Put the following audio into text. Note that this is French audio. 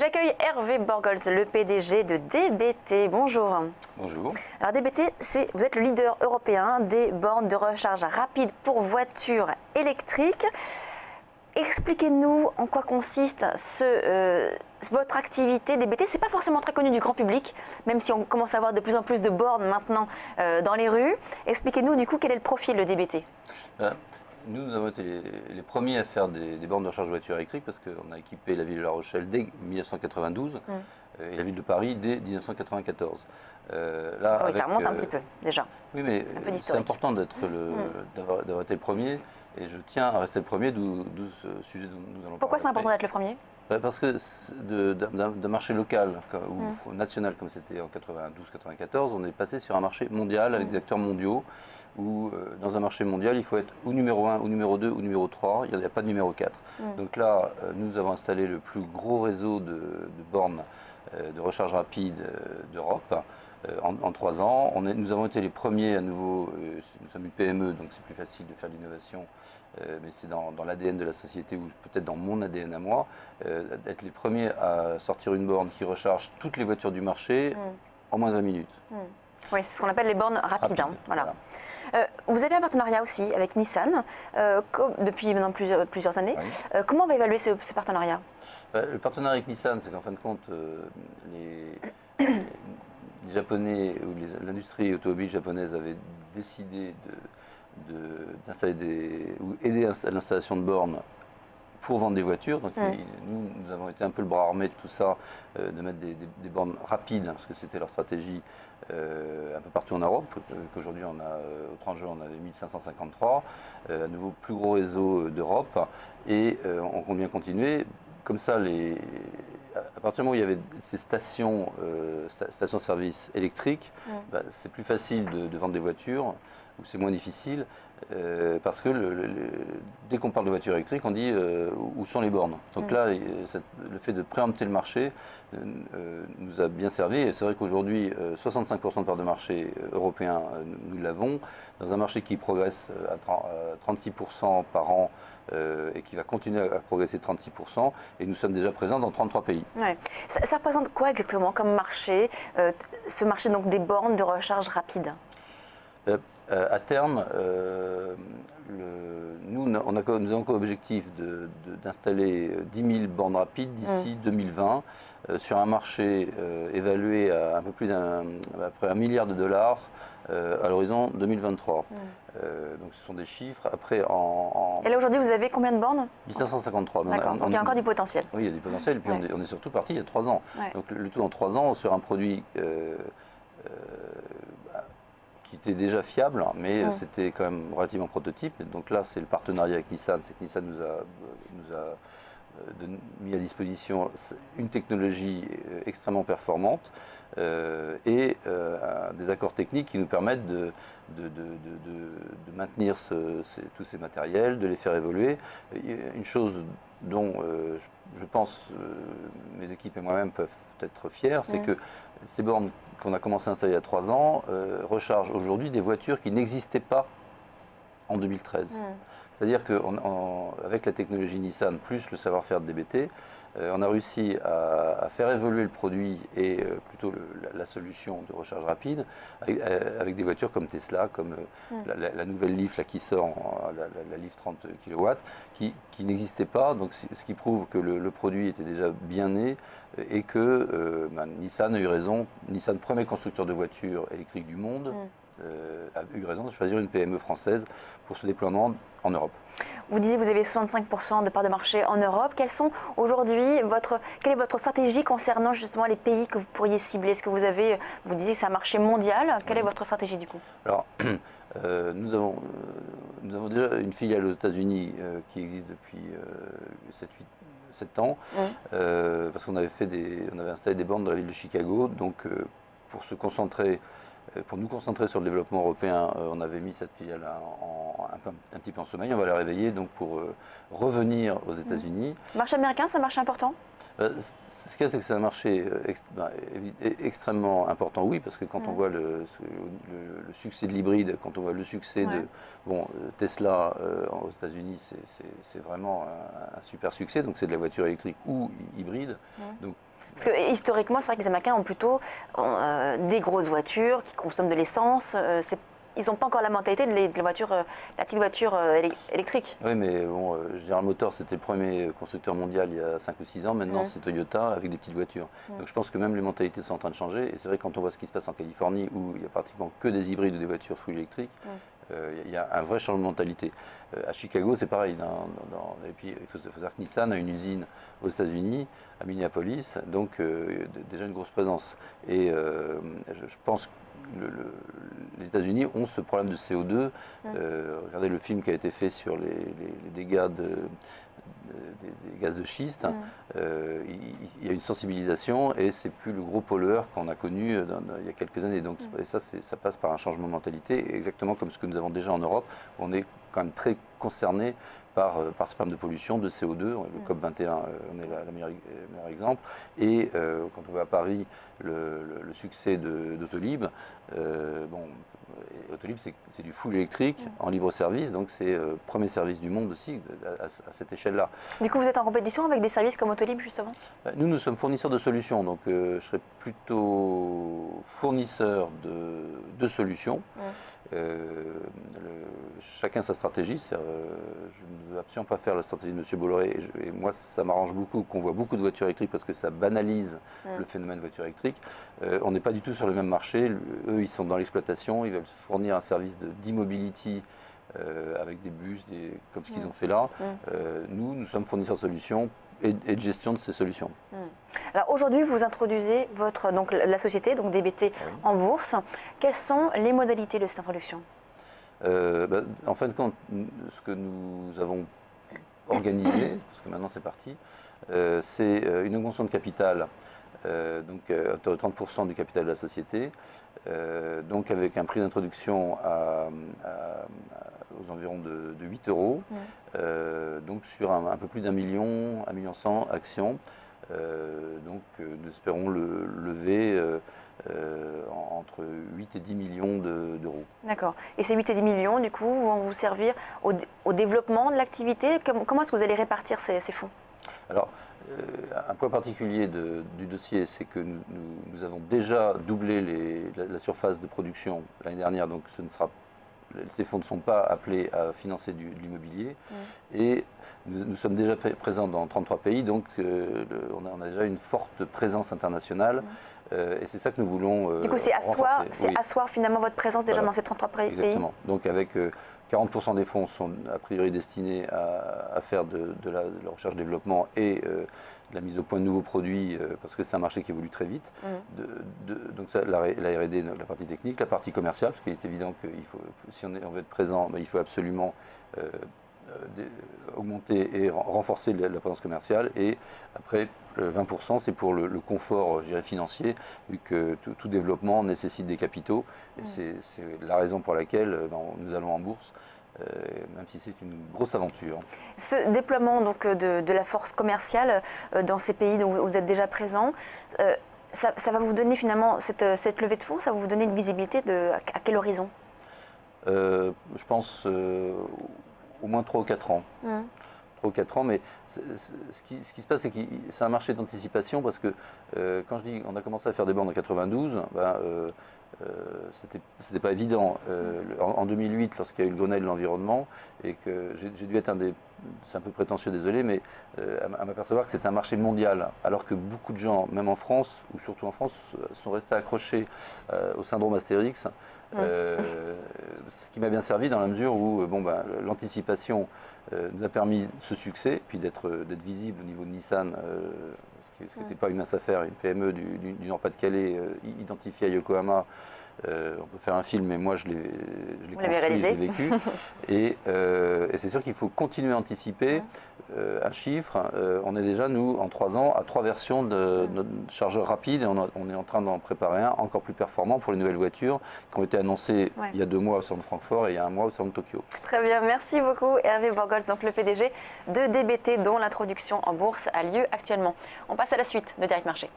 J'accueille Hervé Borgholz, le PDG de DBT. Bonjour. Bonjour. Alors DBT, vous êtes le leader européen des bornes de recharge rapide pour voitures électriques. Expliquez-nous en quoi consiste votre activité. DBT, ce n'est pas forcément très connu du grand public, même si on commence à avoir de plus en plus de bornes maintenant dans les rues. Expliquez-nous du coup quel est le profil de DBT. Nous avons été les premiers à faire des bornes de recharge de voitures électriques parce qu'on a équipé la ville de La Rochelle dès 1992 et la ville de Paris dès 1994. Oui, ça remonte un petit peu déjà. Oui, mais c'est important d'avoir été le premier et je tiens à rester le premier, d'où ce sujet dont nous allons parler. Pourquoi c'est important d'être le premier? Parce que d'un marché local ou national comme c'était en 92-94, on est passé sur un marché mondial avec des acteurs mondiaux où dans un marché mondial il faut être ou numéro 1 ou numéro 2 ou numéro 3, il n'y a pas de numéro 4. Donc là nous avons installé le plus gros réseau de bornes de recharge rapide d'Europe. En 3 ans, nous avons été les premiers à nouveau, nous sommes une PME donc c'est plus facile de faire de l'innovation, mais c'est dans l'ADN de la société ou peut-être dans mon ADN à moi, d'être les premiers à sortir une borne qui recharge toutes les voitures du marché en moins de 20 minutes. Oui, c'est ce qu'on appelle les bornes rapides. Voilà. Vous avez un partenariat aussi avec Nissan depuis maintenant plusieurs années. Oui. Comment on va évaluer ce partenariat? Le partenariat avec Nissan, c'est qu'en fin de compte, les Japonais ou l'industrie automobile japonaise avait décidé d'installer ou aider à l'installation de bornes pour vendre des voitures. Donc nous avons été un peu le bras armé de tout ça, de mettre des bornes rapides, parce que c'était leur stratégie un peu partout en Europe. Qu'aujourd'hui, au 30 juin, on avait 1553, à nouveau plus gros réseau d'Europe, et on compte bien continuer. Comme ça, à partir du moment où il y avait ces stations-service électriques, c'est plus facile de vendre des voitures, ou c'est moins difficile, parce que dès qu'on parle de voitures électriques, on dit où sont les bornes. Donc là, le fait de préempter le marché nous a bien servi, et c'est vrai qu'aujourd'hui, 65% de part de marché européen, nous l'avons, dans un marché qui progresse à 36% par an, et qui va continuer à progresser de 36%, et nous sommes déjà présents dans 33 pays. Ouais. Ça représente quoi exactement comme marché, ce marché donc des bornes de recharge rapide? À terme, nous avons comme objectif d'installer 10 000 bornes rapides d'ici 2020 sur un marché évalué à un peu plus près $1 milliard à l'horizon 2023. Donc ce sont des chiffres. Après, Et là aujourd'hui, vous avez combien de bornes? 1553. D'accord, donc il y a encore du potentiel. Oui, il y a du potentiel, et puis on est surtout parti il y a 3 ans. Ouais. Donc le tout en 3 ans sur un produit qui était déjà fiable, mais c'était quand même relativement prototype. Et donc là, c'est le partenariat avec Nissan, c'est que Nissan nous a mis à disposition une technologie extrêmement performante et des accords techniques qui nous permettent de maintenir tous ces matériels, de les faire évoluer. Une chose dont je pense mes équipes et moi-même peuvent être fiers, c'est que ces bornes qu'on a commencé à installer il y a 3 ans rechargent aujourd'hui des voitures qui n'existaient pas en 2013. C'est-à-dire qu'avec la technologie Nissan plus le savoir-faire de DBT, on a réussi à faire évoluer le produit et plutôt la solution de recharge rapide avec des voitures comme Tesla, comme la nouvelle Leaf là, qui sort, la Leaf 30 kW, qui n'existait pas, donc ce qui prouve que le produit était déjà bien né et que Nissan a eu raison. Nissan, premier constructeur de voitures électriques du monde, a eu raison de choisir une PME française pour ce déploiement en Europe. Vous disiez que vous avez 65% de part de marché en Europe. Quelle est votre stratégie concernant justement les pays que vous pourriez cibler? Est-ce que vous disiez que c'est un marché mondial? Quelle est votre stratégie du coup? Alors, nous avons déjà une filiale aux États-Unis qui existe depuis 7 ans, parce qu'on avait installé des bornes dans la ville de Chicago. Donc, pour nous concentrer sur le développement européen, on avait mis cette filiale un petit peu en sommeil. On va la réveiller donc pour revenir aux États-Unis. Le marché américain, c'est un marché important? Ce qu'il y a, c'est que c'est un marché extrêmement important, oui, parce que quand on voit le succès de l'hybride, quand on voit le succès de Tesla aux États-Unis, c'est vraiment un super succès. Donc c'est de la voiture électrique ou hybride. Donc Parce que historiquement, c'est vrai que les Américains ont plutôt des grosses voitures qui consomment de l'essence. Ils n'ont pas encore la mentalité de la petite voiture électrique. Oui, mais bon, General Motors, c'était le premier constructeur mondial il y a 5 ou 6 ans. Maintenant, c'est Toyota avec des petites voitures. Donc je pense que même les mentalités sont en train de changer. Et c'est vrai, quand on voit ce qui se passe en Californie, où il n'y a pratiquement que des hybrides ou des voitures full électriques, il y a un vrai changement de mentalité. À Chicago, c'est pareil. Et puis, il faut savoir que Nissan a une usine aux États-Unis, à Minneapolis, donc déjà une grosse présence. Et je pense que les États-Unis ont ce problème de CO2. Regardez le film qui a été fait sur les dégâts des gaz de schiste. Il y a une sensibilisation et c'est plus le gros pollueur qu'on a connu il y a quelques années. Donc et ça passe par un changement de mentalité, exactement comme ce que nous avons déjà en Europe. On est quand même très concerné par ce problème de pollution, de CO2. Le COP21 on est le meilleur exemple. Et quand on va à Paris, le succès d'Autolib, Autolib, c'est du full électrique en libre service, donc c'est le premier service du monde aussi à cette échelle-là. Du coup, vous êtes en compétition avec des services comme Autolib, justement? Nous sommes fournisseurs de solutions, donc je serais plutôt fournisseur de solutions. Chacun sa stratégie. Je ne veux absolument pas faire la stratégie de M. Bolloré. Et moi, ça m'arrange beaucoup qu'on voit beaucoup de voitures électriques parce que ça banalise le phénomène voiture électrique. On n'est pas du tout sur le même marché. Eux, ils sont dans l'exploitation. Ils veulent fournir un service d'e-mobility avec des bus, comme ce qu'ils ont fait là. Nous sommes fournisseurs de solutions et de gestion de ces solutions. Alors aujourd'hui, vous introduisez la société, donc DBT, en bourse. Quelles sont les modalités de cette introduction? En fin de compte, ce que nous avons organisé, parce que maintenant c'est parti, c'est une augmentation de capital, donc à 30% du capital de la société, donc avec un prix d'introduction aux environs de 8 euros, donc sur un peu plus d'1 million, 1,1 million actions. Donc nous espérons lever entre 8 et 10 millions d'euros. D'accord. Et ces 8 et 10 millions, du coup, vont vous servir au développement de l'activité? Comment est-ce que vous allez répartir ces fonds? Alors, un point particulier du dossier, c'est que nous avons déjà doublé la surface de production l'année dernière, donc ces fonds ne sont pas appelés à financer de l'immobilier. Et nous sommes déjà présents dans 33 pays, donc on a déjà une forte présence internationale. Et c'est ça que nous voulons Du coup, c'est asseoir finalement votre présence déjà dans ces 33 pays. Exactement. Donc avec 40% des fonds sont a priori destinés à faire de la recherche-développement et de la mise au point de nouveaux produits, parce que c'est un marché qui évolue très vite. Donc ça, la R&D, la partie technique, la partie commerciale, parce qu'il est évident que si on veut être présent, il faut absolument augmenter et renforcer la présence commerciale. Et après, 20%, c'est pour le confort, je dirais, financier, vu que tout développement nécessite des capitaux. Et c'est la raison pour laquelle nous allons en bourse, même si c'est une grosse aventure. Ce déploiement donc, de la force commerciale dans ces pays où vous êtes déjà présent, ça va vous donner finalement, cette levée de fonds, ça va vous donner une visibilité à quel horizon? Je pense au moins 3 ou 4 ans. 3 ou 4 ans, mais ce qui se passe, c'est que c'est un marché d'anticipation parce que quand je dis on a commencé à faire des bornes en 92, c'était pas évident. En 2008, lorsqu'il y a eu le Grenelle de l'environnement, et que j'ai dû être c'est un peu prétentieux, désolé, mais à m'apercevoir que c'était un marché mondial, alors que beaucoup de gens, même en France, ou surtout en France, sont restés accrochés au syndrome Astérix. Ce qui m'a bien servi dans la mesure où l'anticipation nous a permis ce succès, puis d'être visible au niveau de Nissan, ce qui n'était pas une mince affaire, une PME du Nord-Pas-de-Calais identifiée à Yokohama. On peut faire un film, mais moi je l'ai construit, je l'ai vécu. Et c'est sûr qu'il faut continuer à anticiper. Un chiffre, on est déjà, nous, en 3 ans, à 3 versions de notre chargeur rapide, et on est en train d'en préparer un encore plus performant pour les nouvelles voitures qui ont été annoncées il y a 2 mois au salon de Francfort et il y a 1 mois au salon de Tokyo. Très bien, merci beaucoup Hervé Borgolz, donc le PDG de DBT, dont l'introduction en bourse a lieu actuellement. On passe à la suite de Direct Marché.